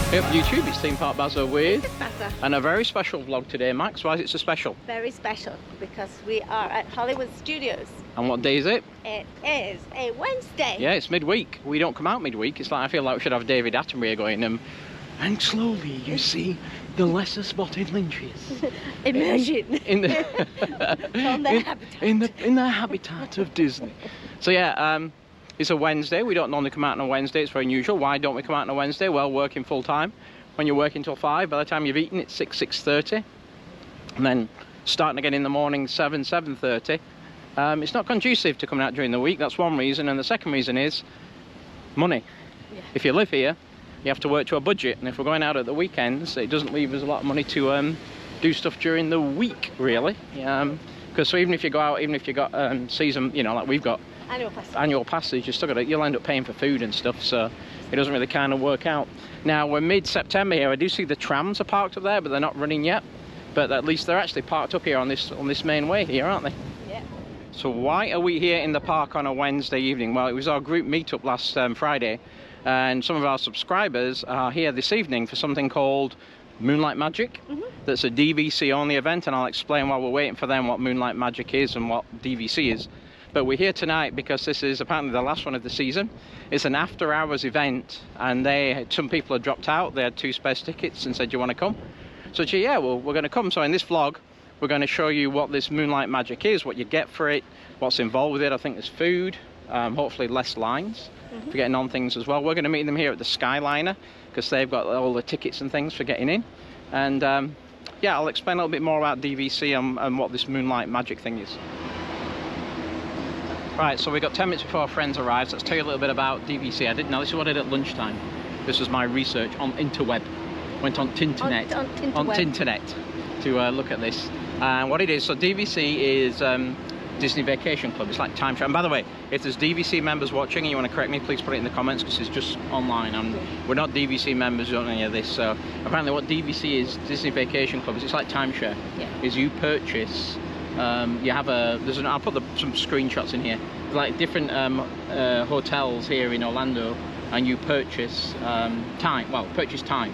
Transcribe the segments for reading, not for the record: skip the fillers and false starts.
Hey up YouTube, it's ThemeParkBazza with Bazza. and a very special vlog today. Max, why is it so special? Very special because we are at Hollywood Studios. And what day is it? It is a Wednesday. Yeah, it's midweek. We don't come out midweek. It's like I feel like we should have David Attenborough going and slowly you see the lesser spotted lynches Immersion in the from their habitat. in their habitat of Disney. So yeah, it's a Wednesday. We don't normally come out on a Wednesday. It's very unusual. Why don't we come out on a Wednesday? Well, working full time. When you're working till 5, by the time you've eaten, it's 6:30, and then starting again in the morning 7:30. It's not conducive to coming out during the week. That's one reason, and the second reason is money. Yeah. If you live here, you have to work to a budget, and if we're going out at the weekends, it doesn't leave us a lot of money to do stuff during the week, really. Because so even if you go out, even if you got season, you know, like we've got annual passes, you'll end up paying for food and stuff, so it doesn't really kind of work out. Now we're mid-September here. I do see the trams are parked up there, but they're not running yet. But at least they're actually parked up here on this main way here, aren't they? Yeah. So why are we here in the park on a Wednesday evening? Well, it was our group meetup last Friday, and some of our subscribers are here this evening for something called Moonlight Magic. That's a DVC only event, and I'll explain while we're waiting for them what Moonlight Magic is and what DVC is. But we're here tonight because this is apparently the last one of the season. It's an after hours event, and some people had dropped out. They had 2 spare tickets and said, "Do you want to come?" So gee, yeah, well, we're going to come. So in this vlog, we're going to show you what this Moonlight Magic is, what you get for it, what's involved with it. I think there's food, hopefully less lines for getting on things as well. We're going to meet them here at the Skyliner because they've got all the tickets and things for getting in. And yeah, I'll explain a little bit more about DVC and what this Moonlight Magic thing is. Right, so we got 10 minutes before our friends arrived. So let's tell you a little bit about DVC. I didn't know this is what I did at lunchtime. This was my research on interweb. Went on Tinternet, on Tinternet to look at this. And what it is, so DVC is Disney Vacation Club. It's like timeshare. And by the way, if there's DVC members watching and you want to correct me, please put it in the comments because it's just online. We're not DVC members, we don't know any of this. So apparently what DVC is, Disney Vacation Club, is it's like timeshare. Yeah. Is you purchase. You have I'll put some screenshots in here, like different hotels here in Orlando, and you purchase purchase time,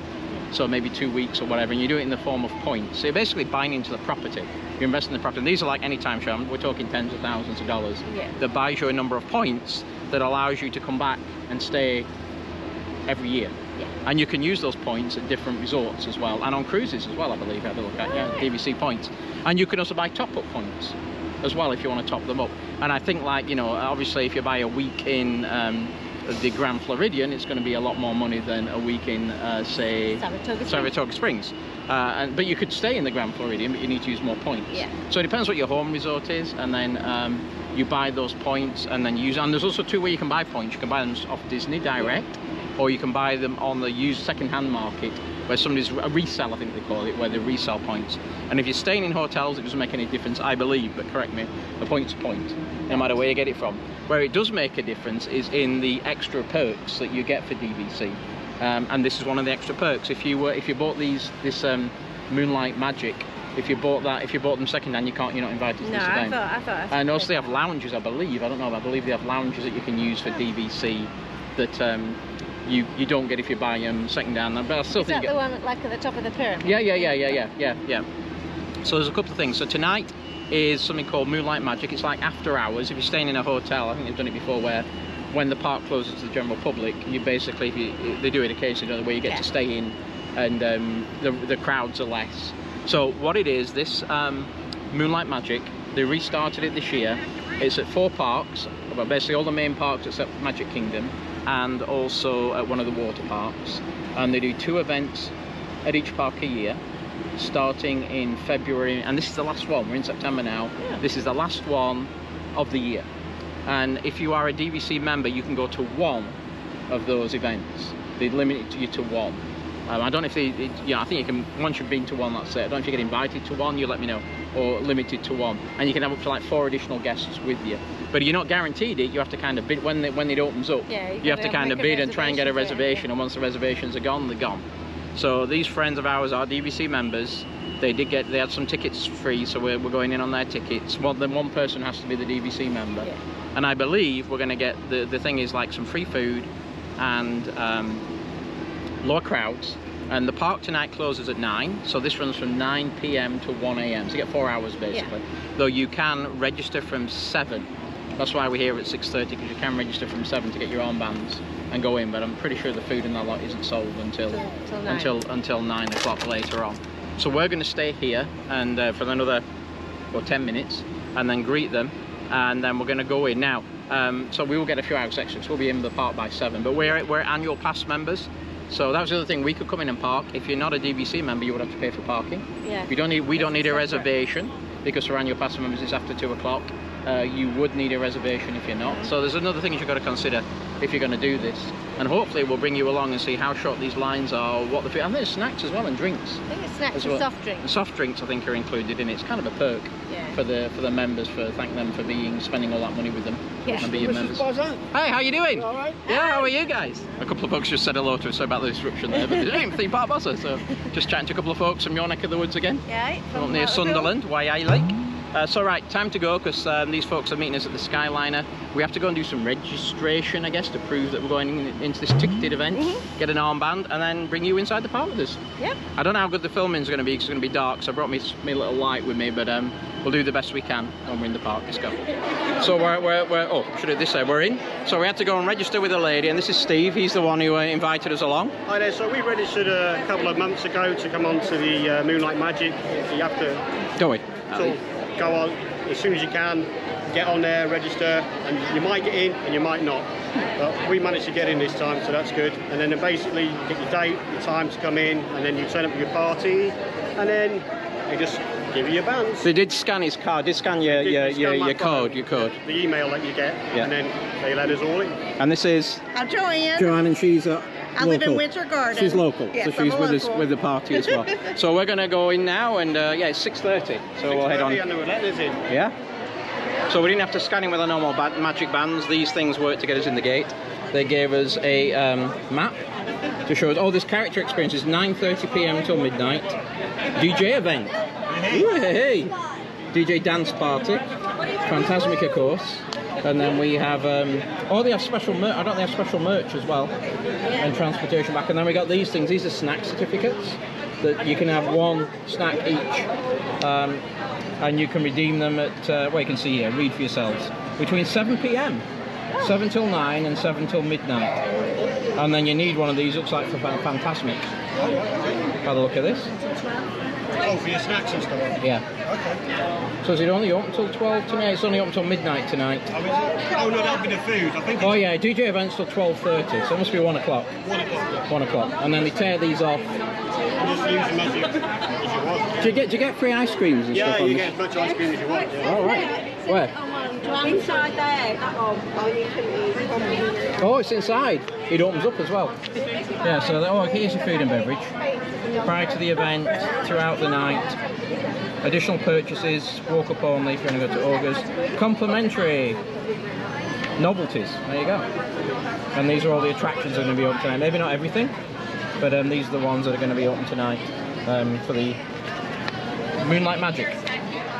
so maybe 2 weeks or whatever, and you do it in the form of points. So you're basically buying into the property. You invest in the property. And these are like any timeshare. We're talking tens of thousands of dollars. Yeah. That buys you a number of points that allows you to come back and stay every year. Yeah. And you can use those points at different resorts as well, and on cruises as well, I believe. I had a look at, yeah, DVC points. And you can also buy top-up points as well if you want to top them up. And I think, like, you know, obviously if you buy a week in the Grand Floridian, it's going to be a lot more money than a week in, say, Saratoga Springs. But you could stay in the Grand Floridian, but you need to use more points. Yeah. So it depends what your home resort is, and then you buy those points and then use. And there's also 2 ways you can buy points. You can buy them off Disney direct, or you can buy them on the used second-hand market, where somebody's a resell, I think they call it, where they resell points. And if you're staying in hotels, it doesn't make any difference, I believe, but correct me, a point's a point, no matter where you get it from. Where it does make a difference is in the extra perks that you get for DVC. And this is one of the extra perks. If you bought this Moonlight Magic, if you bought them second-hand, you're not invited to this event. I thought. And also they have lounges, I believe. I don't know, but I believe they have lounges that you can use for DVC that you don't get if you buy them second-hand. But I still think the one like at the top of the pyramid? Yeah. So there's a couple of things. So tonight is something called Moonlight Magic. It's like after hours. If you're staying in a hotel, I think they've done it before, where when the park closes to the general public, you basically, they do it occasionally, where you get to stay in, and the crowds are less. So what it is, this Moonlight Magic, they restarted it this year. It's at 4 parks, well, basically all the main parks except Magic Kingdom, and also at one of the water parks. And they do 2 events at each park a year, starting in February, and this is the last one. We're in September now. Yeah. This is the last one of the year. And if you are a DVC member, you can go to 1 of those events. They limit you to 1. I don't know if I think you can, once you've been to 1, that's it. I don't know if you get invited to 1, you let me know, or limited to 1. And you can have up to like 4 additional guests with you. But you're not guaranteed it. You have to kind of bid when it opens up. Yeah, you have to kind of bid and try and get a reservation. And once the reservations are gone, they're gone. So these friends of ours are DVC members. They had some tickets free, so we're going in on their tickets. Well, then one person has to be the DVC member. Yeah. And I believe we're going to get the thing is like some free food and lower crowds. And the park tonight closes at 9, so this runs from 9 p.m. to 1 a.m. So you get 4 hours basically. Yeah. Though you can register from 7. That's why we're here at 6:30, because you can register from 7 to get your armbands and go in. But I'm pretty sure the food in that lot isn't sold until 9 o'clock later on. So we're going to stay here and for another 10 minutes, and then greet them, and then we're going to go in now. So we will get a few hours extra, so we'll be in the park by 7. But we're annual pass members. So that was the other thing, we could come in and park. If you're not a DVC member, you would have to pay for parking. Yeah. We don't need a reservation, because for annual pass members it's after 2 o'clock. You would need a reservation if you're not. So there's another thing you've got to consider if you're going to do this. And hopefully we'll bring you along and see how short these lines are, what the food. And there's snacks as well, and drinks. I think it's snacks and soft drinks. And soft drinks, I think, are included in it. It's kind of a perk for the members, thank them for spending all that money with them and being members. Hey, how you doing? All right. Yeah, how are you guys? A couple of folks just said hello to us about the disruption there, but they're ThemeParkBazza, so just chatting to a couple of folks from your neck of the woods again. Yeah. From near Sunderland, YI Lake. So right, time to go, because these folks are meeting us at the Skyliner. We have to go and do some registration, I guess, to prove that we're going into this ticketed event, get an armband, and then bring you inside the park with us. Yep. I don't know how good the filming's going to be, because it's going to be dark, so I brought me little light with me, but we'll do the best we can when we're in the park. Let's go. So oh, should I do this side? We're in. So we had to go and register with a lady, and this is Steve. He's the one who invited us along. Hi there. So we registered a couple of months ago to come on to the Moonlight Magic. You have to go on as soon as you can, get on there, register, and you might get in and you might not. But we managed to get in this time, so that's good. And then basically you get your date, your time to come in, and then you turn up at your party, and then they just give you your bands. They did scan his card, your code. The email that you get, and then they let us all in. And this is Joanne, and she's I live in Winter Garden. She's local, yes, so she's with us with the party as well. So we're going to go in now, and yeah, it's 6:30, so we'll head on. And they were letting us in. Yeah. So we didn't have to scan in with our normal magic bands. These things work to get us in the gate. They gave us a map to show us. Oh, this character experience is 9:30 p.m. till midnight. DJ event. Hey. DJ dance party. Phantasmic, of course. And then we have, they have special merch. I don't think they have special merch as well, and transportation back. And then we got these things. These are snack certificates that you can have one snack each, and you can redeem them at. Well, you can see here. Read for yourselves. Between 7 p.m., 7 till 9, and 7 till midnight. And then you need one of these. Looks like for Phantasmic. By the look of this. Oh, for your snacks and stuff? Yeah. Okay. So is it only open till 12 tonight? It's only open till midnight tonight. Oh, is it? Oh, no, that'll be the food. I think. Oh, yeah, DJ event's till 12:30, so it must be 1 o'clock. 1 o'clock, yeah. 1 o'clock. And then they tear these off. You just use them as you want. Do you get free ice creams and stuff? Yeah, you get as much ice cream as you want. Yeah. Oh, right. Where? Inside there, that one. Oh, it's inside. It opens up as well. Yeah, so here's your food and beverage. Prior to the event, throughout the night. Additional purchases, walk up only if you want to go to August. Complimentary novelties. There you go. And these are all the attractions that are going to be open tonight. Maybe not everything, but these are the ones that are going to be open tonight for the Moonlight Magic.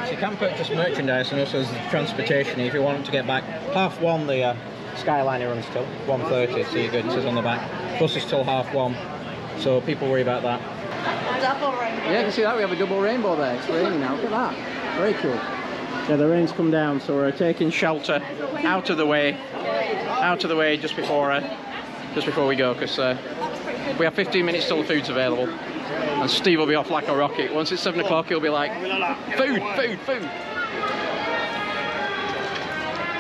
So you can purchase merchandise, and also there's transportation if you want to get back. 1:30 the Skyliner runs till 1:30, so you're good. It says on the back. Bus is till 1:30, so people worry about that. Double rainbow. Yeah, you can see that we have a double rainbow there. It's raining now. Look at that. Very cool. Yeah, the rain's come down, so we're taking shelter out of the way just before we go, because we have 15 minutes till the food's available. And Steve will be off like a rocket. Once it's 7 o'clock, he'll be like, food.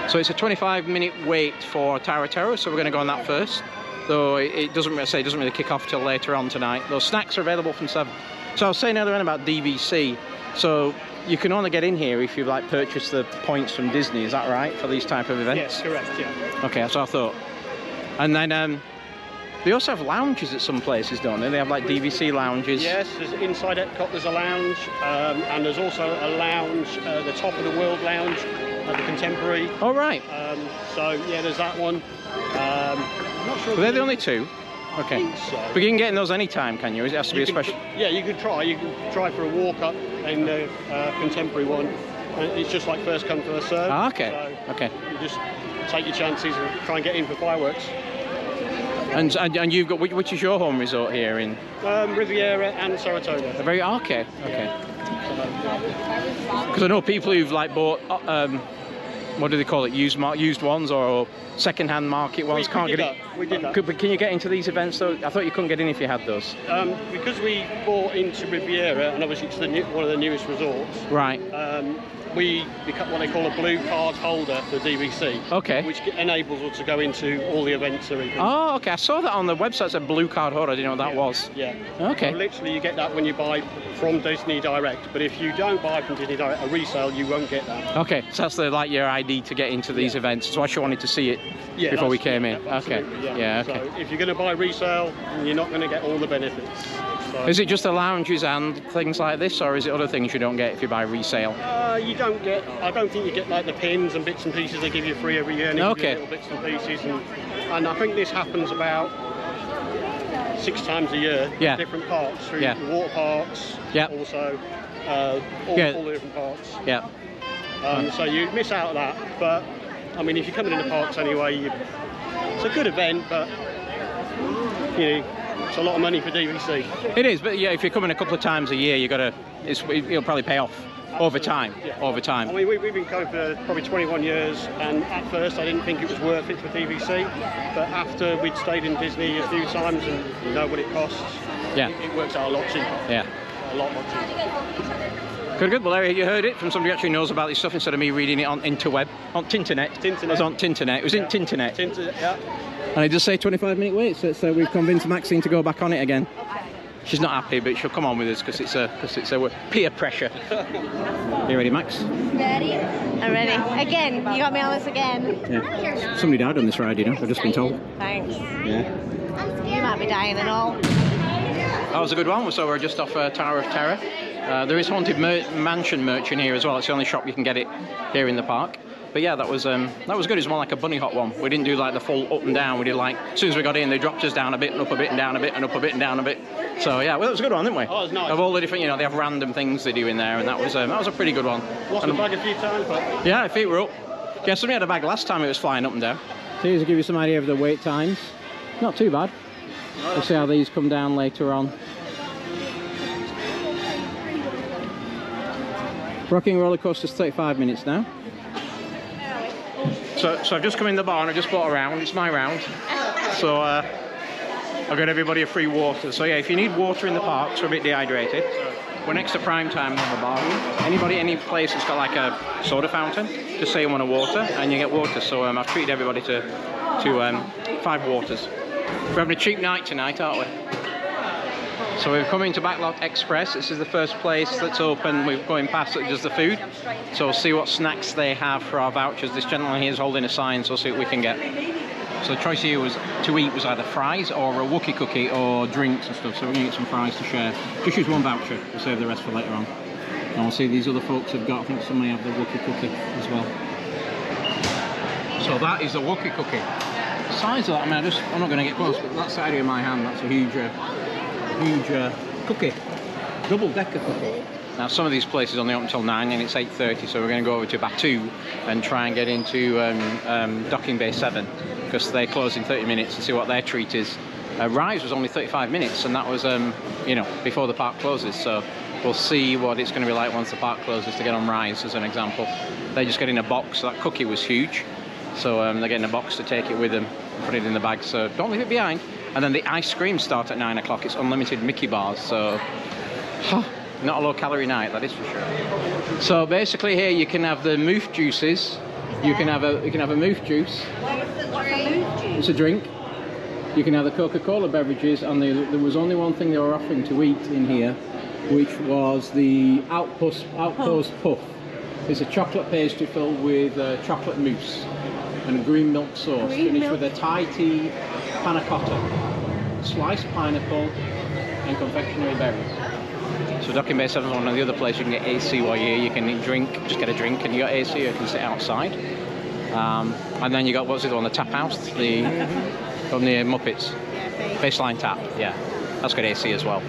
So it's a 25-minute wait for Tower Terror, so we're going to go on that first. Though it doesn't really kick off till later on tonight. Those snacks are available from 7. So I was saying earlier on about DVC. So you can only get in here if you purchase the points from Disney. Is that right for these type of events? Yes, correct. Yeah. Okay, that's what I thought. And then they also have lounges at some places, don't they? They have like DVC lounges. Yes, there's inside Epcot. There's a lounge, and there's also a lounge, the Top of the World lounge at the Contemporary. Oh right. So yeah, there's that one. I'm not sure. They're the only two. Okay. I think so. But you can get in those any time, can you? It has to be a special. Yeah, you could try. You can try for a walk up in the Contemporary one. And it's just like first come, first serve. Ah, okay. So okay. You just take your chances and try and get in for fireworks. And you've got, which is your home resort here in? Riviera and Saratoga. Very okay. Because I know people who've like bought, what do they call it? Used ones or second-hand market ones. We did that. But can you get into these events though? I thought you couldn't get in if you had those. Because we bought into Riviera, and obviously it's one of the newest resorts. Right. We become what they call a blue card holder for DVC. Okay. Which enables us to go into all the events that we can. Oh, okay. I saw that on the website. It said blue card holder. I didn't know what that was. Yeah. Okay. So literally, you get that when you buy from Disney Direct. But if you don't buy from Disney Direct, a resale, you won't get that. Okay. So that's like your ID to get into these events. So I actually wanted to see it before we came in. Okay. Yeah. Okay. So if you're going to buy resale, you're not going to get all the benefits. So, is it just the lounges and things like this, or is it other things you don't get if you buy resale? You don't get. I don't think you get like the pins and bits and pieces they give you free every year. And they give you little bits and pieces, and I think this happens about 6 times a year. Yeah. Different parks through the water parks. Yeah. Also, all the different parks. Yeah. So you miss out on that, but I mean, if you're coming in the parks anyway, it's a good event, but you know. It's a lot of money for DVC. It is, but yeah, if you're coming a couple of times a year, it'll probably pay off over time. Yeah. Over time. I mean, we've been going for probably 21 years, and at first I didn't think it was worth it for DVC, but after we'd stayed in Disney a few times and you know what it costs, it works out a lot cheaper. Yeah. A lot more cheaper. Good. Well, Larry, you heard it from somebody who actually knows about this stuff instead of me reading it on Tinternet. On Tinternet. Tinternet. It was on Tinternet. It was in Tinternet. Yeah. And I just say 25-minute wait, so we've convinced Maxine to go back on it again. She's not happy, but she'll come on with us because it's a peer pressure. You ready, Max? Ready? I'm ready. Again, you got me on this again. Yeah. Somebody died on this ride, you know. I've just been told. Thanks. Yeah. You might be dying and all. That was a good one. So we're just off Tower of Terror. There is Haunted Mansion merch in here as well. It's the only shop you can get it here in the park. But yeah, that was good. It was more like a bunny hop one. We didn't do like the full up and down. We did like, as soon as we got in, they dropped us down a bit and up a bit and down a bit and up a bit and down a bit. So yeah, well, it was a good one, didn't we? Oh, it was nice. Of all the different, they have random things they do in there, and that was a pretty good one. Lost the bag a few times, but yeah, our feet were up. Yeah, somebody had a bag last time. It was flying up and down. So here's to give you some idea of the wait times. Not too bad. We'll see how these come down later on. Rocking roller coaster's 35 minutes now. So I've just come in the bar and I just bought a round. It's my round. So I've got everybody a free water. So yeah, if you need water in the parks or a bit dehydrated, we're next to prime time on the bar. Anybody, any place that's got like a soda fountain, just say you want a water and you get water. So I've treated everybody to 5 waters. We're having a cheap night tonight, aren't we? So we're coming to Backlot Express. This is the first place that's open. We're going past that does the food. So we'll see what snacks they have for our vouchers. This gentleman here is holding a sign, so we'll see what we can get. So the choice here to eat was either fries or a Wookie cookie or drinks and stuff. So we're going to get some fries to share. Just use one voucher. We'll save the rest for later on. And we'll see these other folks have got. I think some may have the Wookie cookie as well. So that is the Wookie cookie. The size of that, I'm not going to get close, but that side of my hand, that's a huge cookie, double-decker cookie. Now some of these places only open until 9 and it's 8:30, so we're going to go over to Batu and try and get into Docking Bay 7 because they close in 30 minutes and see what their treat is. Rise was only 35 minutes and that was before the park closes, so we'll see what it's going to be like once the park closes to get on Rise as an example. They just get in a box. That cookie was huge, so they're getting a box to take it with them, put it in the bag, so don't leave it behind. And then the ice cream start at 9 o'clock. It's unlimited Mickey bars, so not a low-calorie night, that is for sure. So basically here you can have the moof juices. You can have a moof juice. It's a drink. You can have the Coca-Cola beverages, and there was only one thing they were offering to eat in here, which was the Outpost Puff. It's a chocolate pastry filled with chocolate mousse and green milk sauce, finished with a Thai tea panna cotta, sliced pineapple and confectionery berries. So Docking Bay 7 is one of the other places you can get AC while you're here. You can just get a drink and you got AC, or you can sit outside. And then you got, what's the other one, the Tap House, from the Muppets. Baseline Tap, yeah. That's got AC as well. So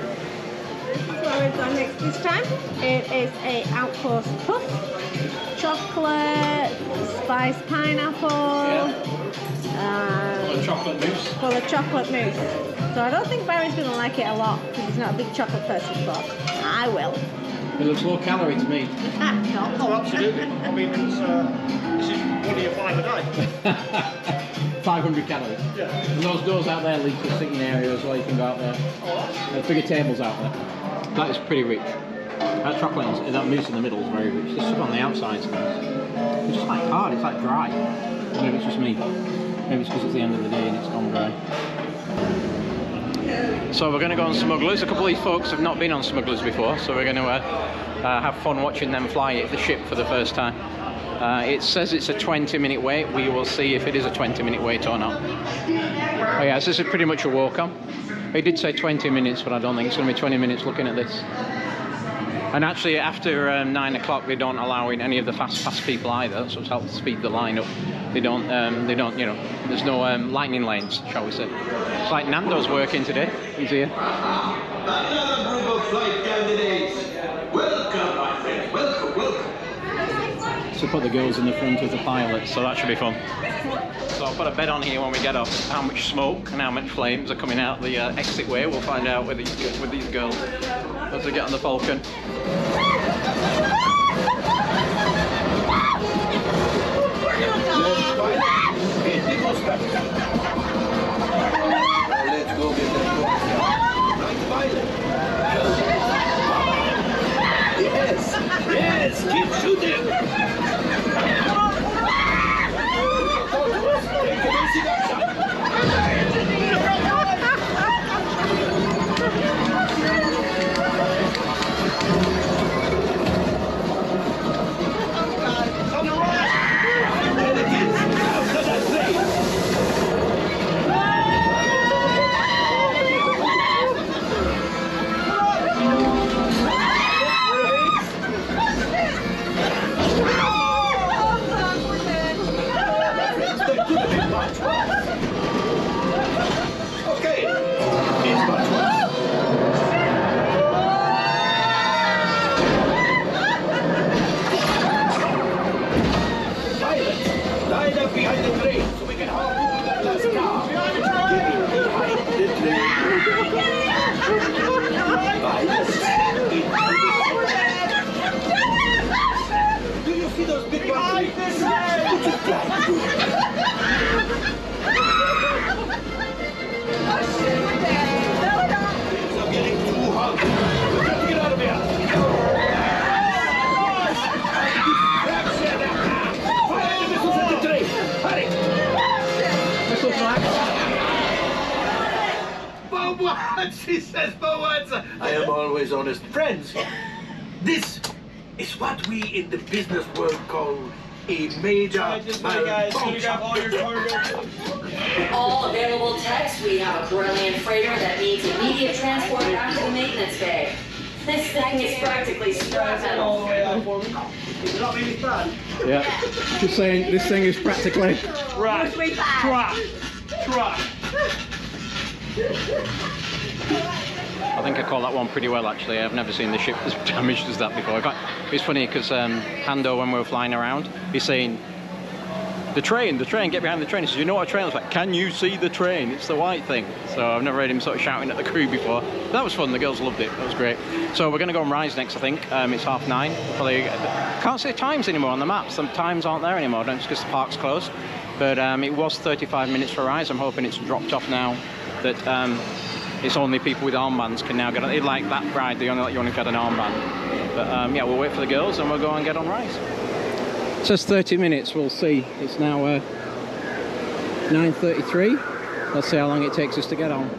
what we've got next this time, it is a Outpost Puff, chocolate, spiced pineapple, chocolate mousse. Full of chocolate mousse. So I don't think Barry's going to like it a lot because he's not a big chocolate person, but I will. It looks low calorie to me. Oh, absolutely. I mean, it's, this is one of your 5 a day. 500 calories. Yeah. And those doors out there lead to a sitting area as well. You can go out there. There's bigger tables out there. That is pretty rich. That chocolate, that mousse in the middle is very rich. This stuff on the outside is nice. It's just like hard, it's like dry. Maybe it's just me. Maybe it's because it's the end of the day and it's gone dry. So we're going to go on Smugglers. A couple of these folks have not been on Smugglers before, so we're going to have fun watching them fly the ship for the first time. It says it's a 20-minute wait. We will see if it is a 20-minute wait or not. Oh yeah, so this is pretty much a walk-on. It did say 20 minutes, but I don't think it's going to be 20 minutes looking at this. And actually, after 9 o'clock, they don't allow in any of the fast pass people either, so it's helped speed the line up. They don't, you know, there's no lightning lanes, shall we say. It's like Nando's working today. He's here. Another group of flight candidates. Welcome, my friend. Welcome, welcome. So put the girls in the front of the pilots, so that should be fun. So I'll put a bed on here when we get off. How much smoke and how much flames are coming out the exit way. We'll find out with these girls as we get on the Falcon. Let's go get that. Yes, yes, keep shooting. She says, Bazza. I am always honest. Friends, this is what we in the business world call a major malfunction. All available techs, we have a brilliant freighter that needs immediate transport back to the maintenance bay. This thing is practically scrap metal. Yeah, just saying, this thing is practically Right. Trash. I think I call that one pretty well, actually. I've never seen the ship as damaged as that before. In fact, it's funny because Hando, when we were flying around, he's saying, the train, get behind the train. He says, you know what a train looks like? Can you see the train? It's the white thing. So I've never heard him sort of shouting at the crew before. But that was fun, the girls loved it, that was great. So we're going to go on Rise next, I think. It's 9:30. Probably, can't see times anymore on the map. Some times aren't there anymore, don't just because the park's closed. But it was 35 minutes for Rise. I'm hoping it's dropped off now that it's only people with armbands can now get on. Like that ride, they only let you on if you had an armband. But yeah, we'll wait for the girls and we'll go and get on Rise. It says 30 minutes, we'll see. It's now 9:33. Let's see how long it takes us to get on.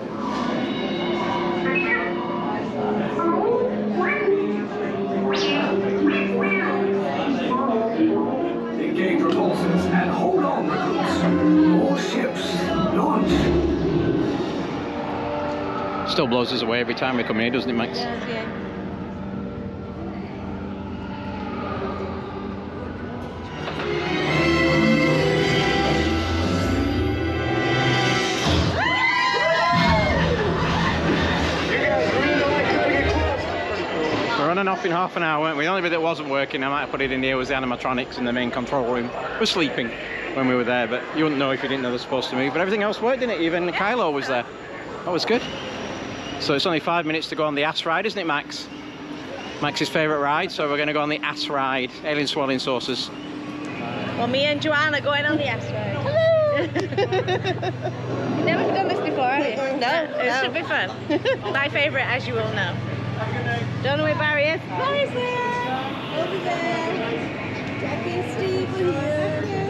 Engage repulsors and hold on, recruits. More ships launch. Still blows us away every time we come in here, doesn't it, Max? Yeah. We're on and off in half an hour, weren't we? The only bit that wasn't working, I might have put it in here, was the animatronics in the main control room. We're sleeping. when we were there, but you wouldn't know if you didn't know they're supposed to move. But everything else worked, didn't it? Even Kylo was there. That was good. So it's only 5 minutes to go on the ass ride, isn't it, Max? Max's favourite ride, so we're going to go on the ass ride. Alien swirling saucers. Well, me and Joanne are going on the ass ride. Hello! You've never done this before, have you? No. It should be fun. My favourite, as you all know. Don't know where Barry is. Barry's there! Over there. Jackie and Steve are here.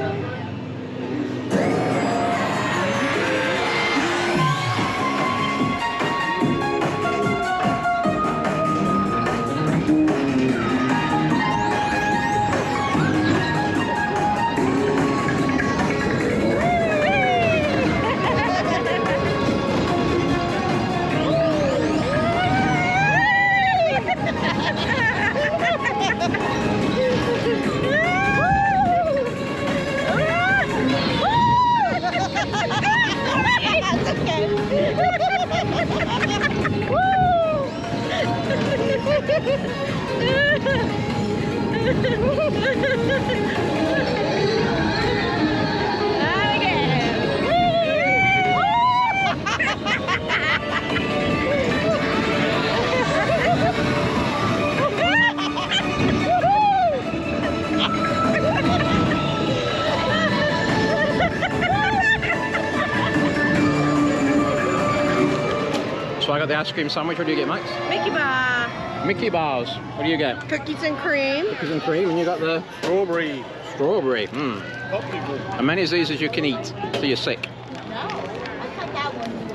So I got the ice cream sandwich. What do you get, Max? Mickey bar. Mickey bars. What do you get? Cookies and cream. Cookies and cream. And you got the Strawberry. strawberry. As many of these as you can eat till you're sick.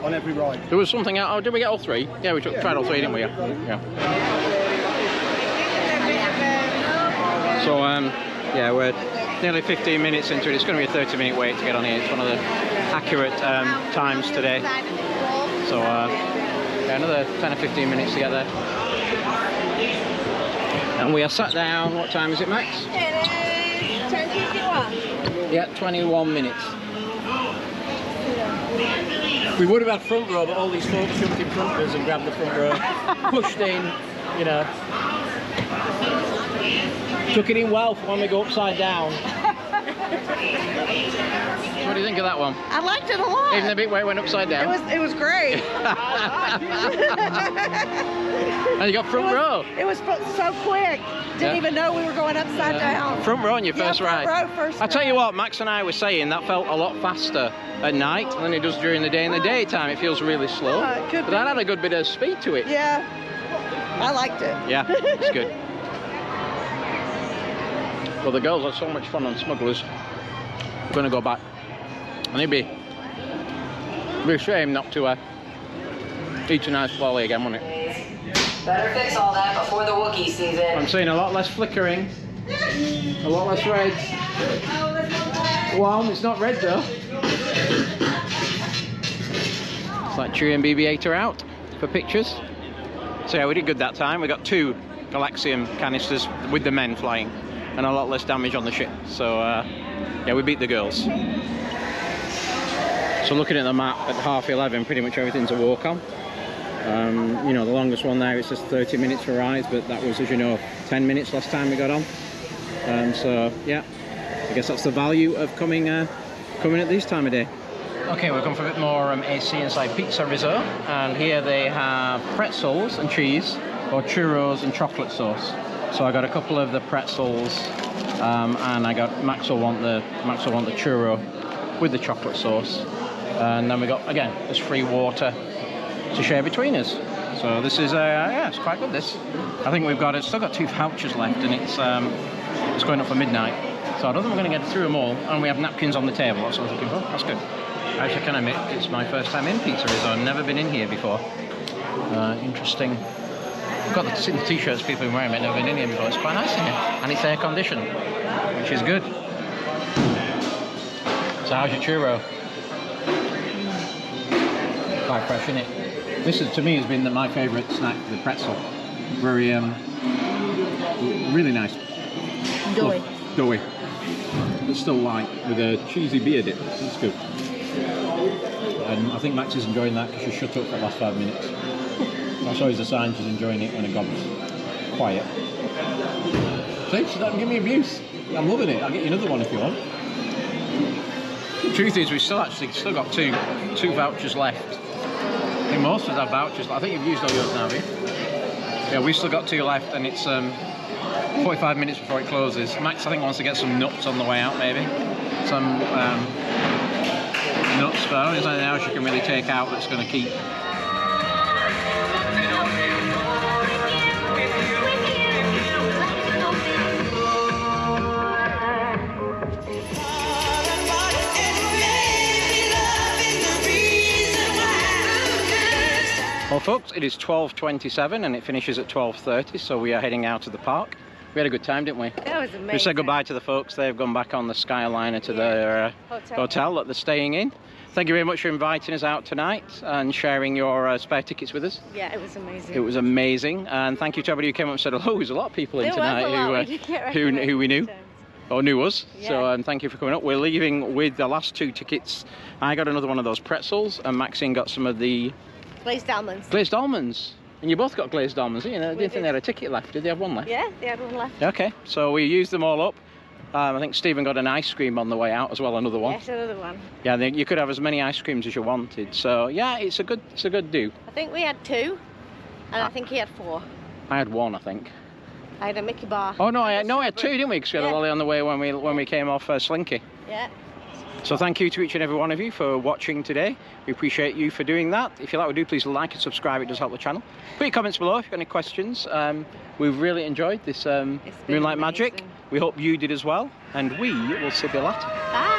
On every ride. There was something out. Oh, did we get all three? Yeah, we tried all three, didn't we? Yeah. So yeah, we're nearly 15 minutes into it. It's going to be a 30-minute wait to get on here. It's one of the accurate times today. So yeah, another 10 or 15 minutes to get there. And we are sat down. What time is it, Max? It is 10:51. Yeah, 21 minutes. We would have had front row, but all these folks jumped in front of us and grabbed the front row, pushed in, you know. Took it in well for when we go upside down. So what do you think of that one? I liked it a lot. Even the bit where it went upside down? It was great. And you got front row. It was so quick. Didn't even know we were going upside down. Front row on your first ride. Front row, first I tell you ride. what, Max and I were saying that felt a lot faster at night than it does during the day. In the daytime, it feels really slow. It could But be. that had a good bit of speed to it. Yeah, I liked it. Yeah, it's good. Well, the girls had so much fun on Smugglers. We're going to go back. And it'd be a shame not to eat a nice lolly again, wouldn't it? Better fix all that before the Wookiee season. I'm seeing a lot less flickering, a lot less reds. Well, it's not red though. It's like Chewie and BB-8 are out for pictures. So yeah, we did good that time. We got 2 Galaxium canisters with the men flying and a lot less damage on the ship. So yeah, we beat the girls. So looking at the map at 11:30, pretty much everything's a walk on. You know, the longest one there, it's just 30 minutes for rides, but that was, as you know, 10 minutes last time we got on. So yeah, I guess that's the value of coming at this time of day. Okay, we've come for a bit more AC inside Pizza Rizzo, and here they have pretzels and cheese, or churros and chocolate sauce. So I got a couple of the pretzels, and I got Max will want the churro with the chocolate sauce, and then we got again this free water to share between us. So this is yeah, it's quite good. This, I think it's still got 2 vouchers left, and it's going up for midnight. So I don't think we're going to get through them all, and we have napkins on the table. That's what I was looking for. That's good. Actually, I can admit it's my first time in Pizza Rizzo. I've never been in here before. Interesting. I've got the t-shirts people have been wearing, but never been in here before. It's quite nice in here, and it's air conditioned, which is good. So how's your churro? Quite fresh, isn't it? This is, to me, has been my favourite snack, the pretzel. Very, really nice. Doughy. Doughy. It's still light with a cheesy beer dip. That's good. And I think Max is enjoying that because she shut up for the last 5 minutes. That's always a sign she's enjoying it when it gobbles. Quiet. See, she doesn't give me abuse. I'm loving it. I'll get you another one if you want. Truth is, we've still got two vouchers left. I think most of us have vouchers. I think you've used all yours now, have you? Yeah, we've still got 2 left, and it's 45 minutes before it closes. Max, I think, wants to get some nuts on the way out, maybe. Some nuts, but I don't think there's anything else you can really take out that's going to keep. Well folks, it is 12:27 and it finishes at 12:30, so we are heading out of the park. We had a good time, didn't we? That was amazing. We said goodbye to the folks. They've gone back on the Skyliner to their hotel that they're staying in. Thank you very much for inviting us out tonight and sharing your spare tickets with us. Yeah, it was amazing. It was amazing, and thank you to everybody who came up and said hello. There's a lot of people in tonight who we knew. Or knew us, yeah. So thank you for coming up. We're leaving with the last 2 tickets. I got another one of those pretzels, and Maxine got some of the glazed almonds. Glazed almonds. And you both got glazed almonds, didn't you? I didn't think they had a ticket left. Did they have one left? Yeah, they had one left. Okay, so we used them all up. I think Stephen got an ice cream on the way out as well, another one. Yes, another one. Yeah, you could have as many ice creams as you wanted. So yeah, it's a good do. I think we had 2, and I think he had 4. I had 1, I think. I had a Mickey bar. Oh no, I had 2, didn't we? Because we had a lolly on the way when we came off Slinky. Yeah. So thank you to each and every one of you for watching today. We appreciate you for doing that. If you like what we do, please like and subscribe. It does help the channel. Put your comments below if you've got any questions. We've really enjoyed this Moonlight Magic. We hope you did as well. And we will see you later. Bye.